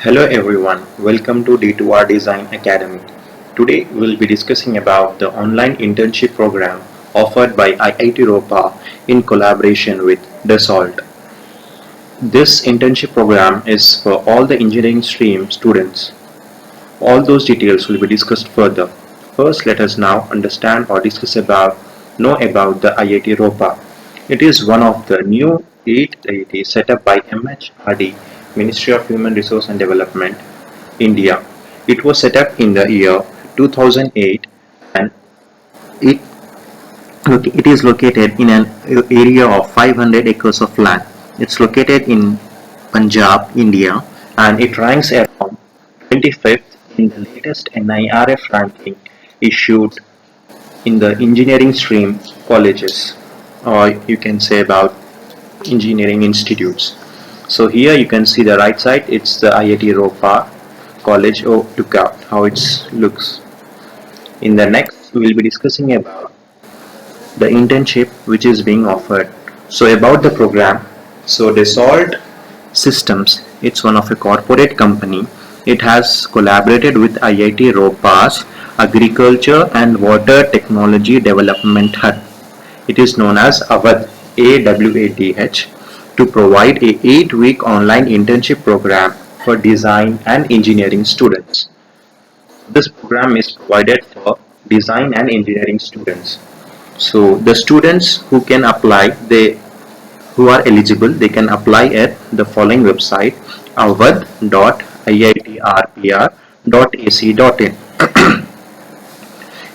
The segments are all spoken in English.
Hello everyone, welcome to D2R Design Academy. Today we will be discussing about the online internship program offered by IIT Ropa in collaboration with Dassault. This internship program is for all the engineering stream students. All those details will be discussed further. First, let us now understand or know about the IIT Ropa. It is one of the new 8 IIT set up by MHRD, Ministry of Human Resource and Development, India. It was set up in the year 2008 and it, it is located in an area of 500 acres of land. It's located in Punjab, India, and it ranks around 25th in the latest NIRF ranking issued in the engineering stream colleges, or you can say about engineering institutes. So here you can see the right side, it's the IIT Ropa college. Oh, look out how it looks. In the next we will be discussing about the internship which is being offered. So about the program, so Dassault Systems, it's one of a corporate company. It has collaborated with IIT Ropa's Agriculture and Water Technology Development Hub. It is known as AWADH, AWADH, to provide a 8-week online internship program for design and engineering students. This program is provided for design and engineering students. So the students who can apply, who are eligible, they can apply at the following website: awadh.iitrpr.ac.in.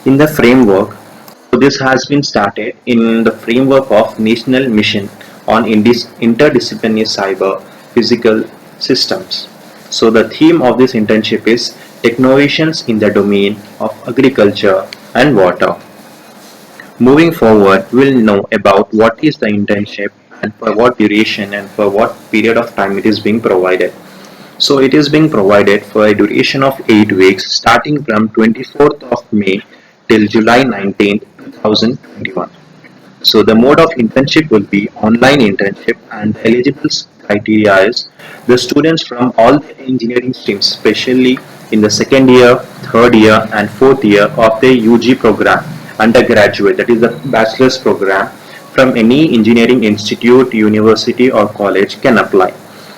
In the framework, so this has been started in the framework of National Mission on Interdisciplinary Cyber Physical Systems. So the theme of this internship is Technovations in the Domain of Agriculture and Water. Moving forward, we'll know about what is the internship and for what duration and for what period of time it is being provided. So it is being provided for a duration of 8 weeks starting from 24th of May till July 19th, 2021. So the mode of internship will be online internship, and the eligible criteria is the students from all the engineering streams, especially in the second year, third year and fourth year of the UG program, undergraduate, that is the bachelor's program, from any engineering institute, university or college can apply.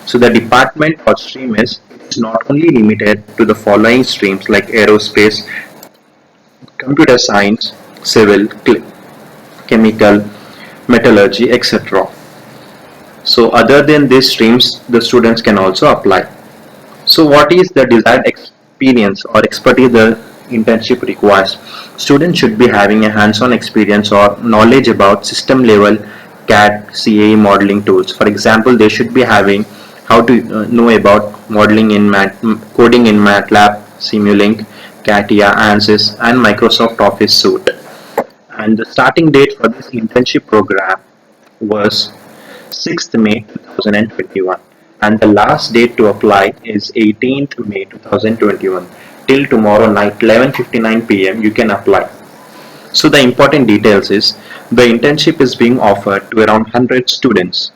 So the department or stream is not only limited to the following streams like aerospace, computer science, civil, chemical, metallurgy, etc. So other than these streams, the students can also apply. So what is the desired experience or expertise the internship requires? Students should be having a hands-on experience or knowledge about system level CAD, CAE modeling tools. For example, they should be having how to know about modeling in coding in MATLAB, Simulink, CATIA, ANSYS and Microsoft Office suite. And the starting date for this internship program was 6th May 2021, and the last date to apply is 18th May 2021. Till tomorrow night 11:59 p.m. you can apply. So the important details is the internship is being offered to around 100 students.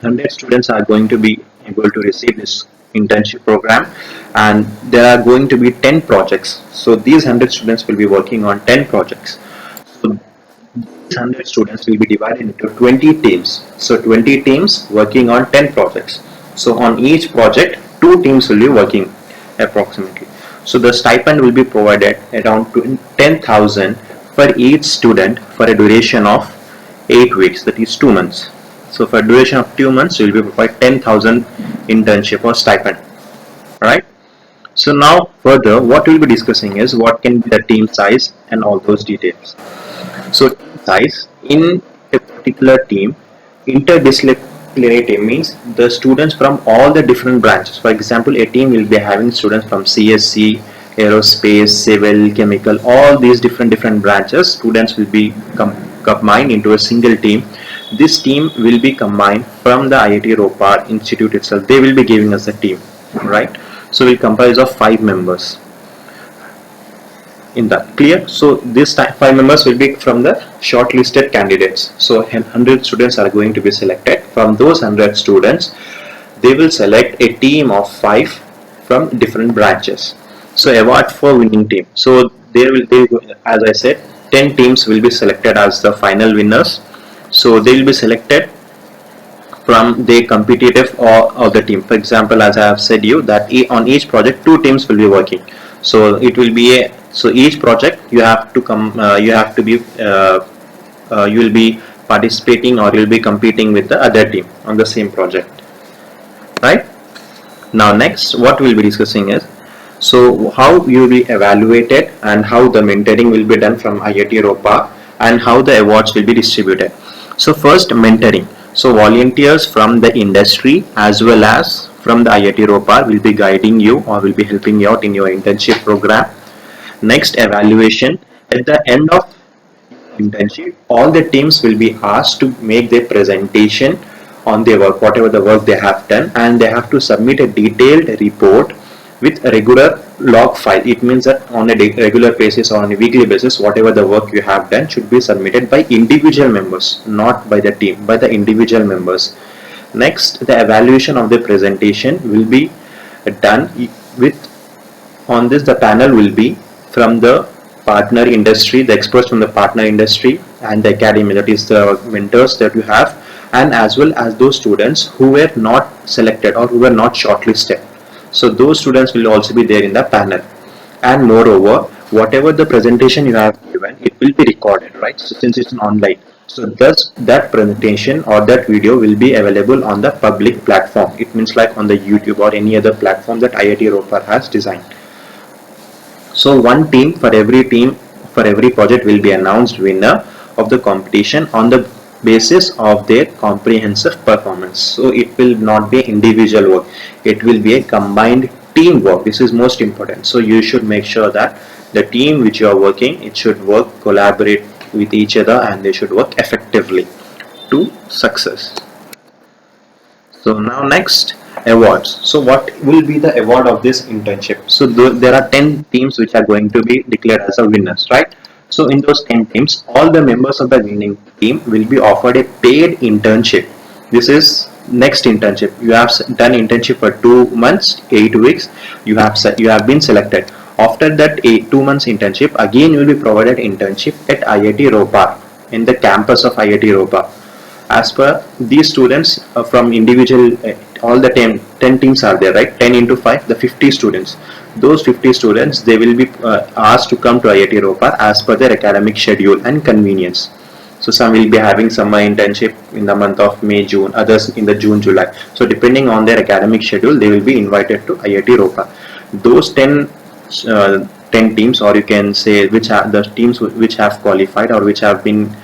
100 students are going to be able to receive this internship program, and there are going to be 10 projects. So these 100 students will be working on 10 projects. So these 100 students will be divided into 20 teams. So 20 teams working on 10 projects. So on each project, 2 teams will be working approximately. So the stipend will be provided around 10,000 for each student for a duration of 8 weeks, that is 2 months. So for a duration of 2 months, you will be provided 10,000 internship or stipend. Right? So now further, what we'll be discussing is what can be the team size and all those details. So team size in a particular team, interdisciplinary team means the students from all the different branches. For example, a team will be having students from CSC, aerospace, civil, chemical, all these different branches. Students will be combined into a single team. This team will be combined from the IIT Ropa Institute itself. They will be giving us a team, right? So it comprises of 5 members. In that, clear? So this 5 members will be from the shortlisted candidates. So 100 students are going to be selected. From those 100 students, they will select a team of 5 from different branches. So award for winning team. So there will be, as I said, 10 teams will be selected as the final winners. So they will be selected from the competitive or the team. For example, as I have said you that on each project 2 teams will be working. So it will be a, so each project you have to come you have to be you will be participating or you'll be competing with the other team on the same project, right? Now next what we'll be discussing is, so how you will be evaluated and how the mentoring will be done from IIT Ropa and how the awards will be distributed. So first, mentoring. So volunteers from the industry as well as from the IIT Ropa will be guiding you or will be helping you out in your internship program. Next, evaluation. At the end of internship, all the teams will be asked to make their presentation on their work, whatever the work they have done, and they have to submit a detailed report with a regular log file. It means that on a regular basis or on a weekly basis, whatever the work you have done should be submitted by individual members, not by the team, by the individual members. Next, the evaluation of the presentation will be done with, on this the panel will be from the partner industry, the experts from the partner industry and the academy, that is the mentors that you have, and as well as those students who were not selected or who were not shortlisted. So those students will also be there in the panel. And moreover, whatever the presentation you have given, it will be recorded, right? So since it's online, so thus that presentation or that video will be available on the public platform. It means like on the YouTube or any other platform that IIT Ropa has designed. So one team, for every project will be announced winner of the competition on the basis of their comprehensive performance. So it will not be individual work, it will be a combined teamwork. This is most important. So you should make sure that the team which you are working, it should work, collaborate with each other, and they should work effectively to success. So now next, awards. So what will be the award of this internship? So there are 10 teams which are going to be declared as a winners, right? So in those 10 teams, all the members of the winning team will be offered a paid internship. This is next internship. You have done internship for 2 months, 8 weeks. You have been selected. After that 2 months internship, again you will be provided internship at IIT Ropa, in the campus of IIT Ropa. As per these students from individual, all the 10 teams are there, right? 10 into 5, the 50 students. Those 50 students, they will be asked to come to IIT Ropa as per their academic schedule and convenience. So some will be having summer internship in the month of May, June, others in the June, July. So depending on their academic schedule, they will be invited to IIT Ropa. Those 10 teams, or you can say which are the teams which have qualified or which have been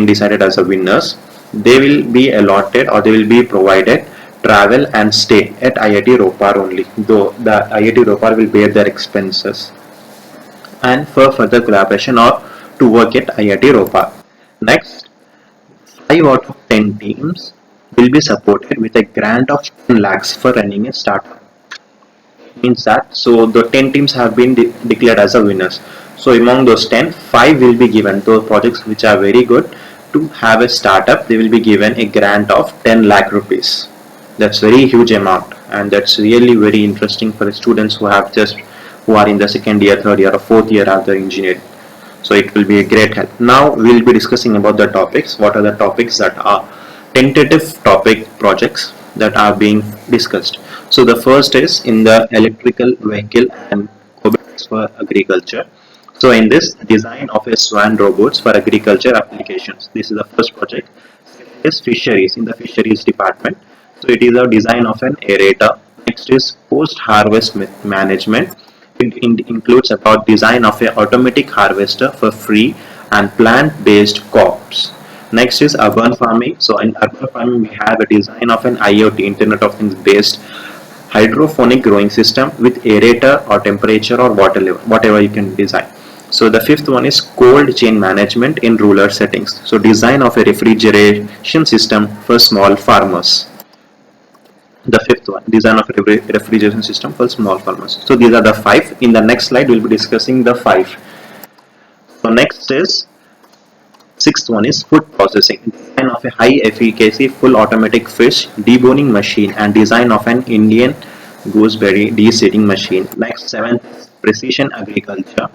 decided as the winners, they will be allotted or they will be provided travel and stay at IIT Ropar only, though the IIT Ropar will bear their expenses, and for further collaboration or to work at IIT Ropar. Next, 5 out of 10 teams will be supported with a grant of 10 lakhs for running a startup. Means that, so the 10 teams have been declared as the winners. So among those 10, 5 will be given. Those projects which are very good to have a startup, they will be given a grant of 10 lakh rupees. That's very huge amount, and that's really very interesting for the students who are in the second year, third year or fourth year after engineering. So it will be a great help. Now we'll be discussing about the topics. What are the topics that are tentative topic projects that are being discussed? So the first is in the electrical vehicle and robotics for agriculture. So in this, design of a swan robots for agriculture applications. This is the first project. Second is fisheries, in the fisheries department. So it is a design of an aerator. Next is post-harvest management. It includes about design of a automatic harvester for free and plant-based crops. Next is urban farming. So in urban farming, we have a design of an IoT, Internet of Things based hydroponic growing system with aerator or temperature or whatever you can design. So the fifth one is cold chain management in rural settings. So design of a refrigeration system for small farmers. The fifth one, design of a refrigeration system for small farmers. So these are the 5. In the next slide, we'll be discussing the 5. So next is, sixth one is food processing. Design of a high efficacy full automatic fish deboning machine and design of an Indian gooseberry de-seeding machine. Next, seventh is precision agriculture.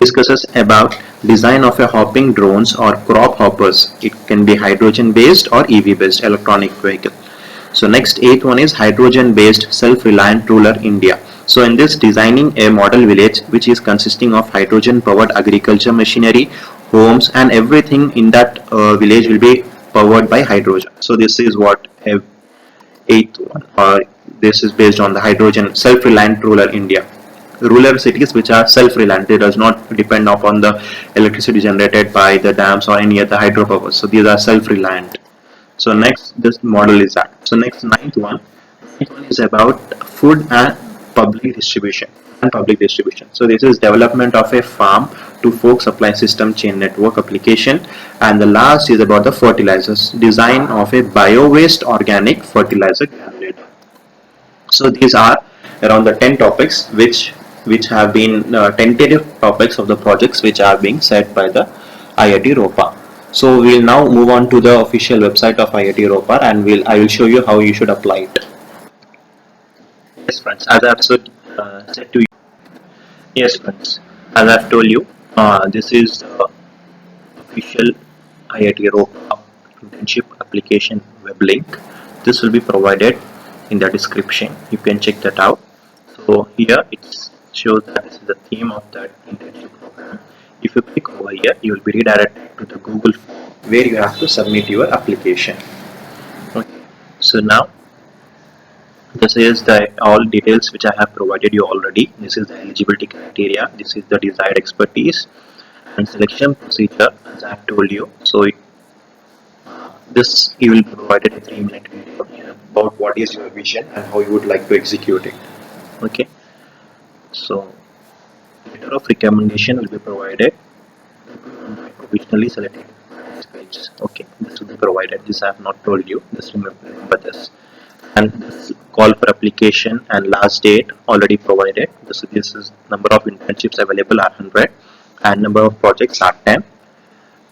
Discusses about design of a hopping drones or crop hoppers. It can be hydrogen based or EV based electronic vehicle. So next, eighth one is hydrogen based self-reliant rural India. So in this, designing a model village which is consisting of hydrogen powered agriculture machinery, homes, and everything in that village will be powered by hydrogen. So this is what a eighth one, or this is based on the hydrogen self-reliant rural India. Rural cities which are self-reliant, they does not depend upon the electricity generated by the dams or any other hydropower. So these are self-reliant. So next, this model is that. So next, ninth one is about food and public distribution. So this is development of a farm to fork supply system chain network application. And the last is about the fertilizers, design of a bio-waste organic fertilizer granulator. So these are around the 10 topics which have been tentative topics of the projects which are being set by the IIT Ropar. So we'll now move on to the official website of IIT Ropar, and I will show you how you should apply it. Yes, friends, as I've said to you. Yes, friends, as I've told you, this is the official IIT Ropar internship application web link. This will be provided in the description. You can check that out. So here it shows that this is the theme of that internship program. If you click over here, you will be redirected to the Google form where you have to submit your application. Okay. So now this is the all details which I have provided you already. This is the eligibility criteria. This is the desired expertise and selection procedure, as I have told you. So this you will be provided a 3-minute video about what is your vision and how you would like to execute it. Okay. So letter of recommendation will be provided. Provisionally selected. Okay, this will be provided. This I have not told you. Just remember this. And this call for application and last date already provided. This is number of internships available are 100 and number of projects are 10.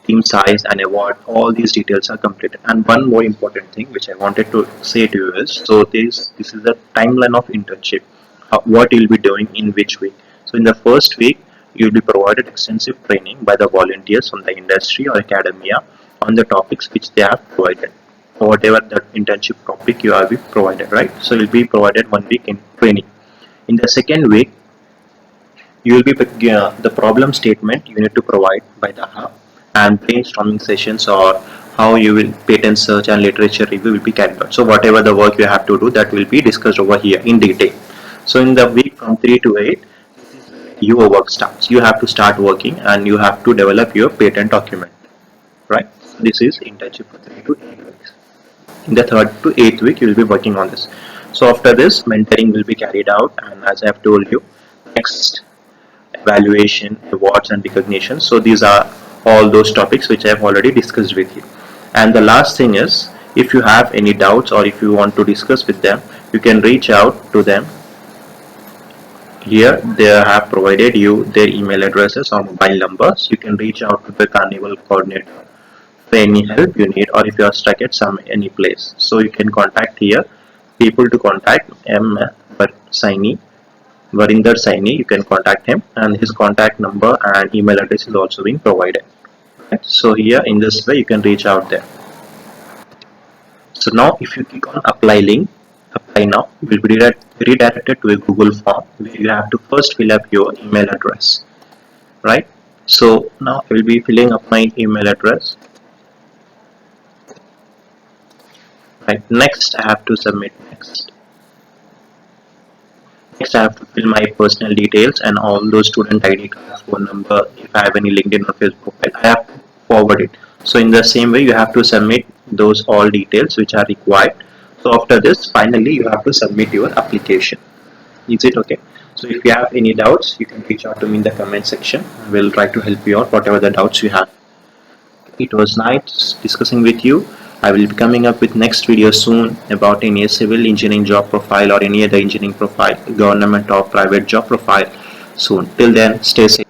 Team size and award, all these details are completed. And one more important thing which I wanted to say to you is, so this is the timeline of internship, what you'll be doing in which week. So in the first week, you'll be provided extensive training by the volunteers from the industry or academia on the topics which they have provided. Or whatever that internship topic you have been provided, right? So you'll be provided 1 week in training. In the second week, you will be the problem statement you need to provide by the hub, and brainstorming sessions or how you will patent search and literature review will be carried out. So whatever the work you have to do, that will be discussed over here in detail. So in the week from 3 to 8, your work starts. You have to start working and you have to develop your patent document, right? So this is internship for 3 to 8 weeks. In the 3rd to 8th week, you will be working on this. So after this, mentoring will be carried out, and as I have told you, next evaluation, awards and recognition. So these are all those topics which I have already discussed with you. And the last thing is, if you have any doubts or if you want to discuss with them, you can reach out to them. Here they have provided you their email addresses or mobile numbers. You can reach out to the carnival coordinator for any help you need, or if you are stuck at any place. So you can contact here people to contact Varinder Saini. You can contact him, and his contact number and email address is also being provided. Right? So here in this way you can reach out there. So now if you click on apply link, apply now, you will be redirected to a Google form where you have to first fill up your email address, right? So now I will be filling up my email address. Right, next I have to submit next. Next I have to fill my personal details and all those student ID cards, phone number. If I have any LinkedIn or Facebook profile, I have to forward it. So in the same way you have to submit those all details which are required. So after this, finally you have to submit your application. Is it okay? So if you have any doubts, you can reach out to me in the comment section. I will try to help you out whatever the doubts you have. It was nice discussing with you. I will be coming up with next video soon about any civil engineering job profile or any other engineering profile, government or private job profile soon. Till then, stay safe.